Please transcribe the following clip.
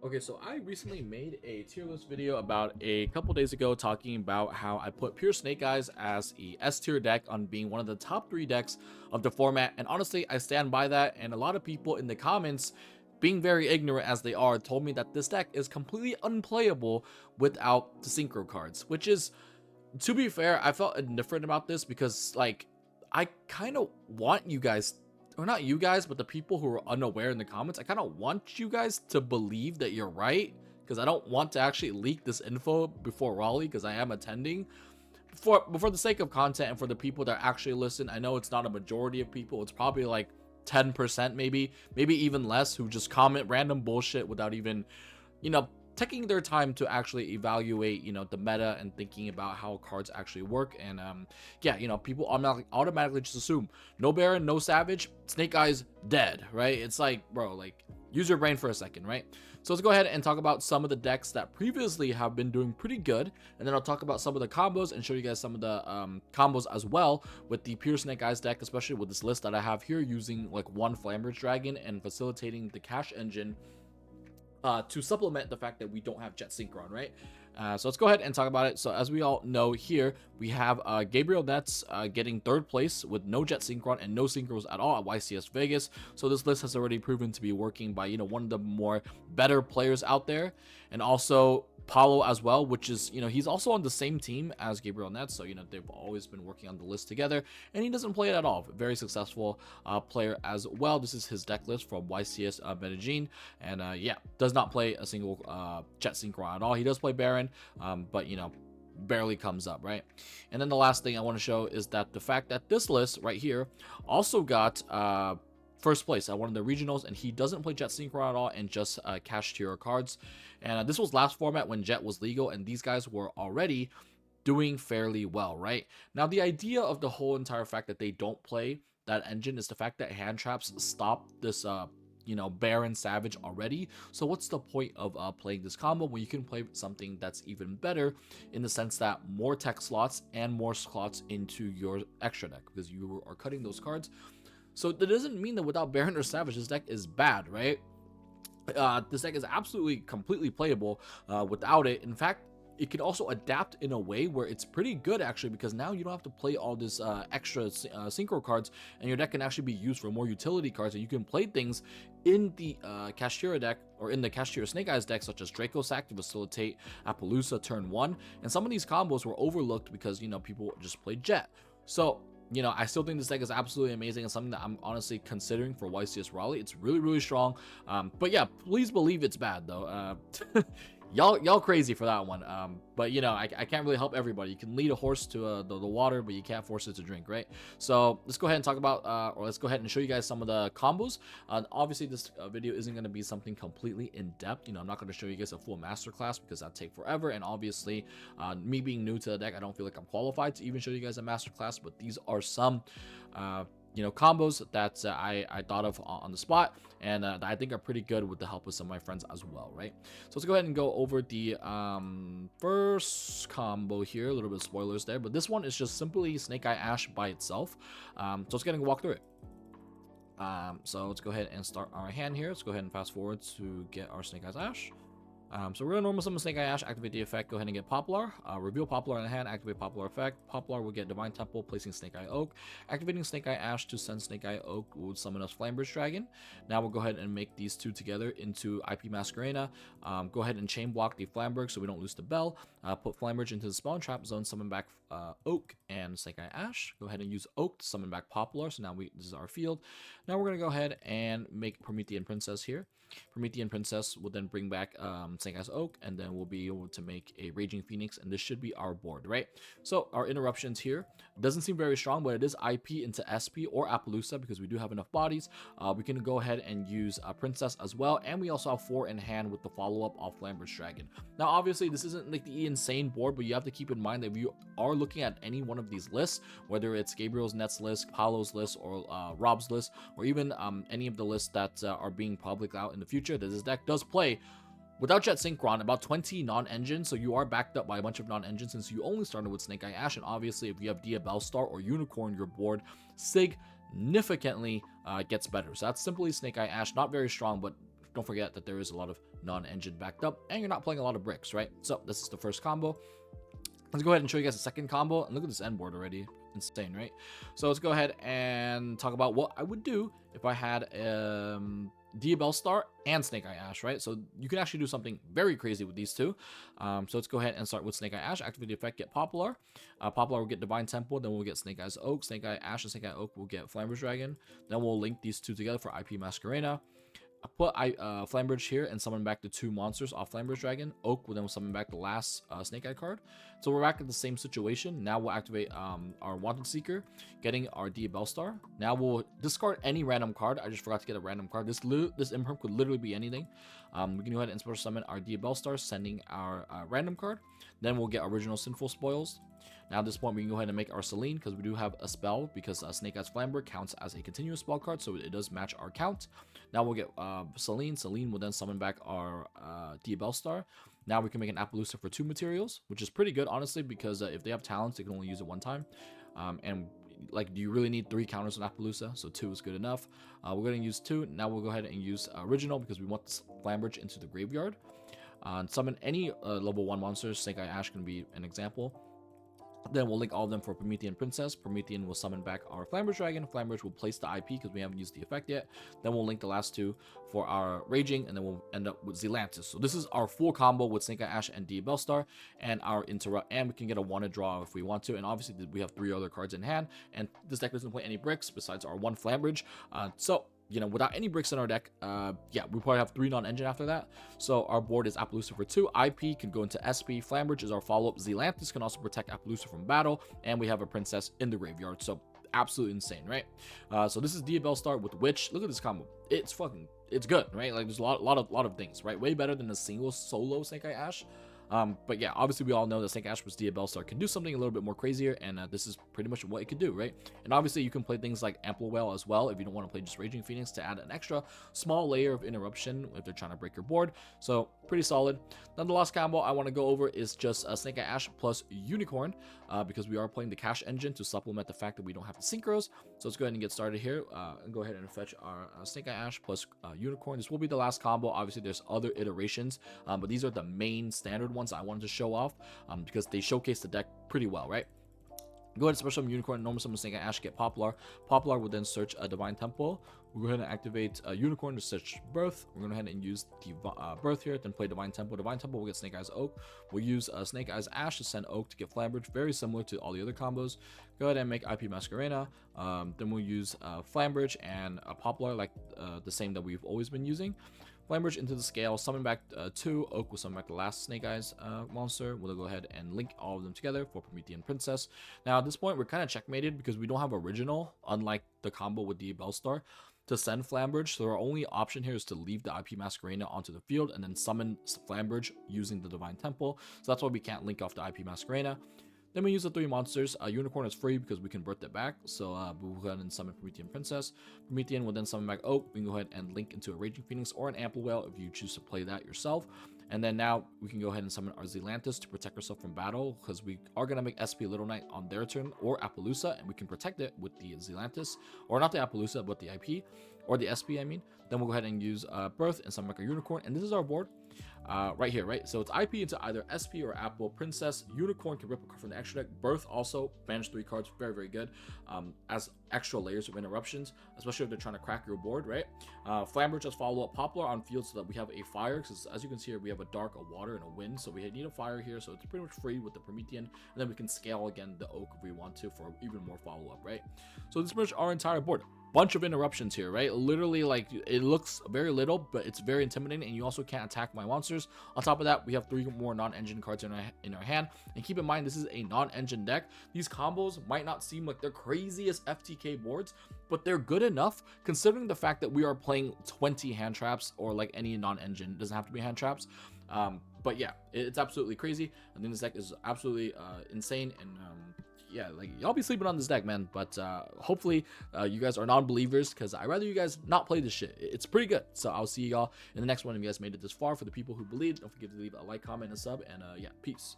Okay, so I recently made a tier list video about a couple days ago talking about how I put Pure Snake Eyes as a S tier deck on being one of the top 3 decks of the format, and honestly, I stand by that, and a lot of people in the comments, being very ignorant as they are, told me that this deck is completely unplayable without the synchro cards, which is, to be fair, I felt indifferent about this because, like, I kind of want you guys, or not you guys, but the people who are unaware in the comments, I kind of want you guys to believe that you're right because I don't want to actually leak this info before Raleigh because I am attending. For the sake of content and for the people that actually listen, I know it's not a majority of people. It's probably like 10% maybe even less, who just comment random bullshit without even, you know, taking their time to actually evaluate, the meta and thinking about how cards actually work. And yeah, people automatically just assume no Baron, no Savage, Snake Eyes dead, right? It's like, bro, like, use your brain for a second, right? So let's go ahead and talk about some of the decks that previously have been doing pretty good, and then I'll talk about some of the combos and show you guys some of the combos as well with the Pure Snake Eyes deck, especially with this list that I have here, using like one Flamberge Dragon and facilitating the Kash engine to supplement the fact that we don't have Jet Synchron, right? So let's go ahead and talk about it. So as we all know here, we have Gabriel Nets getting third place with no Jet Synchron and no Synchros at all at YCS Vegas. So this list has already proven to be working by, one of the more better players out there. And also Paulo as well, which is, he's also on the same team as Gabriel Nets, so they've always been working on the list together, and he doesn't play it at all. Very successful player as well. This is his deck list from YCS Medellin, and yeah, does not play a single Jet Synchron at all. He does play Baron, but barely comes up, right? And then the last thing I want to show is that the fact that this list right here also got first place at one of the regionals, and he doesn't play Jet Synchron at all and just Kashtira cards. And this was last format when Jet was legal, and these guys were already doing fairly well, right? Now, the idea of the whole entire fact that they don't play that engine is the fact that hand traps stop this Baron Savage already. So what's the point of playing this combo when you can play something that's even better, in the sense that more tech slots and more slots into your extra deck, because you are cutting those cards. So that doesn't mean that without Baron or Savage, this deck is bad, right? This deck is absolutely completely playable without it. In fact, it can also adapt in a way where it's pretty good, actually, because now you don't have to play all this extra synchro cards, and your deck can actually be used for more utility cards, and you can play things in the Kashtira deck, or in the Kashtira Snake Eyes deck, such as Draco Sack to facilitate Appaloosa turn 1. And some of these combos were overlooked because, people just played Jet. So I still think this deck is absolutely amazing and something that I'm honestly considering for YCS Raleigh. It's really, really strong. But yeah, please believe it's bad though. Y'all crazy for that one. But I can't really help everybody. You can lead a horse to the water, but you can't force it to drink, right? So let's go ahead and talk about, or let's go ahead and show you guys some of the combos. Obviously, this video isn't going to be something completely in depth. I'm not going to show you guys a full masterclass because that'd take forever. And obviously, me being new to the deck, I don't feel like I'm qualified to even show you guys a masterclass. But these are some combos that I thought of on the spot, and that I think are pretty good with the help of some of my friends as well, right? So let's go ahead and go over the first combo here. A little bit of spoilers there, but this one is just simply Snake Eye Ash by itself. So let's get and walk through it. So let's go ahead and start our hand here. Let's go ahead and fast forward to get our Snake Eyes Ash. So we're gonna normal summon Snake Eye Ash, activate the effect, go ahead and get Poplar, reveal Poplar in the hand, activate Poplar effect. Poplar will get Divine Temple, placing Snake Eye Oak, activating Snake Eye Ash to send Snake Eye Oak will summon us Flamberge Dragon. Now we'll go ahead and make these two together into IP Masquerena. Go ahead and chain block the Flamberge so we don't lose the bell. Put Flamberge into the spawn trap zone, summon back Oak and Snake Eye Ash. Go ahead and use Oak to summon back Poplar. So now this is our field. Now we're gonna go ahead and make Promethean Princess here. Promethean Princess will then bring back Snake Eyes Oak, and then we'll be able to make a Raging Phoenix, and this should be our board, right? So our interruptions here doesn't seem very strong, but it is IP into SP or Appaloosa because we do have enough bodies. We can go ahead and use Princess as well, and we also have 4 in hand with the follow-up of Flamberge Dragon. Now, obviously, this isn't like the insane board, but you have to keep in mind that if you are looking at any one of these lists, whether it's Gabriel's Nets list, Paulo's list, or Rob's list, or even any of the lists that are being public out in the future, that this deck does play without Jet Synchron about 20 non-engines, so you are backed up by a bunch of non-engines since you only started with Snake Eye Ash, and obviously if you have Dia Bellstar or Unicorn, your board significantly gets better. So that's simply Snake Eye Ash, not very strong, but don't forget that there is a lot of non-engine backed up, and you're not playing a lot of bricks, right? So this is the first combo. Let's go ahead and show you guys the second combo. And look at this end board already. Insane, right? So let's go ahead and talk about what I would do if I had Diabell Star and Snake Eye Ash, right? So you can actually do something very crazy with these two. So let's go ahead and start with Snake Eye Ash. Activate the effect, get Popular. Popular will get Divine Temple, then we'll get Snake Eye's Oak. Snake Eye Ash and Snake Eye Oak will get Flamberge Dragon. Then we'll link these two together for IP Masquerena. I put Flambridge here and summon back the 2 monsters off Flambridge Dragon. Oak will then summon back the last Snake Eye card. So we're back in the same situation. Now we'll activate our Wanted Seeker, getting our Diabell Star. Now we'll discard any random card. I just forgot to get a random card. This imperm could literally be anything. We can go ahead and special summon our Diabell Star, sending our random card. Then we'll get original Sinful Spoils. Now at this point, we can go ahead and make our Celine, because we do have a spell, because Snake Eye's Flamber counts as a continuous spell card, so it does match our count. Now we'll get Celine. Celine will then summon back our Diabell Star. Now we can make an Appaloosa for 2 materials, which is pretty good, honestly, because if they have talents, they can only use it 1 time. And like, do you really need 3 counters on Appaloosa? So 2 is good enough. We're going to use 2. Now we'll go ahead and use original, because we want this Flambridge into the graveyard. Summon any level 1 monsters. Snake Eye Ash can be an example. Then we'll link all of them for Promethean Princess. Promethean will summon back our Flambridge Dragon. Flambridge will place the IP because we haven't used the effect yet. Then we'll link the last 2 for our Raging, and then we'll end up with Zelantis. So this is our full combo with Snake Eye Ash and Diabell Star, and our Interrupt, and we can get a wanted draw if we want to. And obviously we have 3 other cards in hand, and this deck doesn't play any bricks besides our 1 Flambridge. So you know, without any bricks in our deck, yeah, we probably have 3 non-engine after that. So our board is Appaloosa for 2. IP can go into SP. Flambridge is our follow-up. Zelantis can also protect Appaloosa from battle. And we have a princess in the graveyard. So absolutely insane, right? So this is Diabell Star with Witch. Look at this combo. It's good, right? Like, there's a lot of things, right? Way better than a single solo Snake Eye Ash. But yeah, obviously we all know that Snake Ash plus Diabell Star can do something a little bit more crazier, and this is pretty much what it could do, right? And obviously you can play things like Amplewell as well if you don't want to play just Raging Phoenix, to add an extra small layer of interruption if they're trying to break your board. So pretty solid. Then the last combo I want to go over is just Snake Eye Ash plus Unicorn, because we are playing the Cash engine to supplement the fact that we don't have the synchros. So let's go ahead and get started here, and go ahead and fetch our Snake Eye Ash plus Unicorn. This will be the last combo. Obviously there's other iterations, but these are the main standard ones I wanted to show off, because they showcase the deck pretty well, right? Go ahead and special summon Unicorn, normal summon Snake Eye Ash, get Popular. Popular will then search a Divine Temple. We'll go ahead and activate Unicorn to search Birth. We're going to go ahead and use Birth here, then play Divine Temple. Divine Temple will get Snake Eye's Oak. We'll use Snake Eye's Ash to send Oak to get Flambridge, very similar to all the other combos. Go ahead and make IP Masquerena. Then we'll use Flambridge and Popular, like the same that we've always been using. Flambridge into the scale, summon back 2. Oak will summon back the last Snake Eyes monster. We'll go ahead and link all of them together for Promethean Princess. Now at this point, we're kind of checkmated because we don't have original, unlike the combo with Diabell Star, to send Flambridge. So our only option here is to leave the IP Masquerena onto the field and then summon Flambridge using the Divine Temple. So that's why we can't link off the IP Masquerena. Then we use the 3 monsters. Unicorn is free because we can birth it back. So we'll go ahead and summon Promethean Princess. Promethean will then summon back Oak. We can go ahead and link into a Raging Phoenix or an Amplewell if you choose to play that yourself. And then now we can go ahead and summon our Zelantis to protect ourselves from battle, because we are going to make SP Little Knight on their turn, or Appaloosa, and we can protect it with the Zelantis, or not the Appaloosa, but the IP, or the SP, I mean. Then we'll go ahead and use Birth and summon back our Unicorn, and this is our board. Right here, right? So it's IP into either SP or Apple. Princess, Unicorn can rip a card from the extra deck. Birth also, banish 3 cards, very, very good. As extra layers of interruptions, especially if they're trying to crack your board, right? Flambridge just follow up Popular on field so that we have a fire, because as you can see here, we have a dark, a water, and a wind, so we need a fire here, so it's pretty much free with the Promethean, and then we can scale again the Oak if we want to for even more follow-up, right? So this is pretty much our entire board. Bunch of interruptions here, right? Literally, like, it looks very little, but it's very intimidating, and you also can't attack my monsters. On top of that, we have 3 more non-engine cards in our hand, and keep in mind, this is a non-engine deck. These combos might not seem like the craziest FTK boards, but they're good enough considering the fact that we are playing 20 hand traps, or like any non-engine. It doesn't have to be hand traps. But yeah, it's absolutely crazy. I think this deck is absolutely insane, and yeah, like, y'all be sleeping on this deck, man. But hopefully you guys are non-believers, because I'd rather you guys not play this shit. It's pretty good. So I'll see y'all in the next one. If you guys made it this far, for the people who believed, don't forget to leave a like, comment, and a sub, and yeah, peace.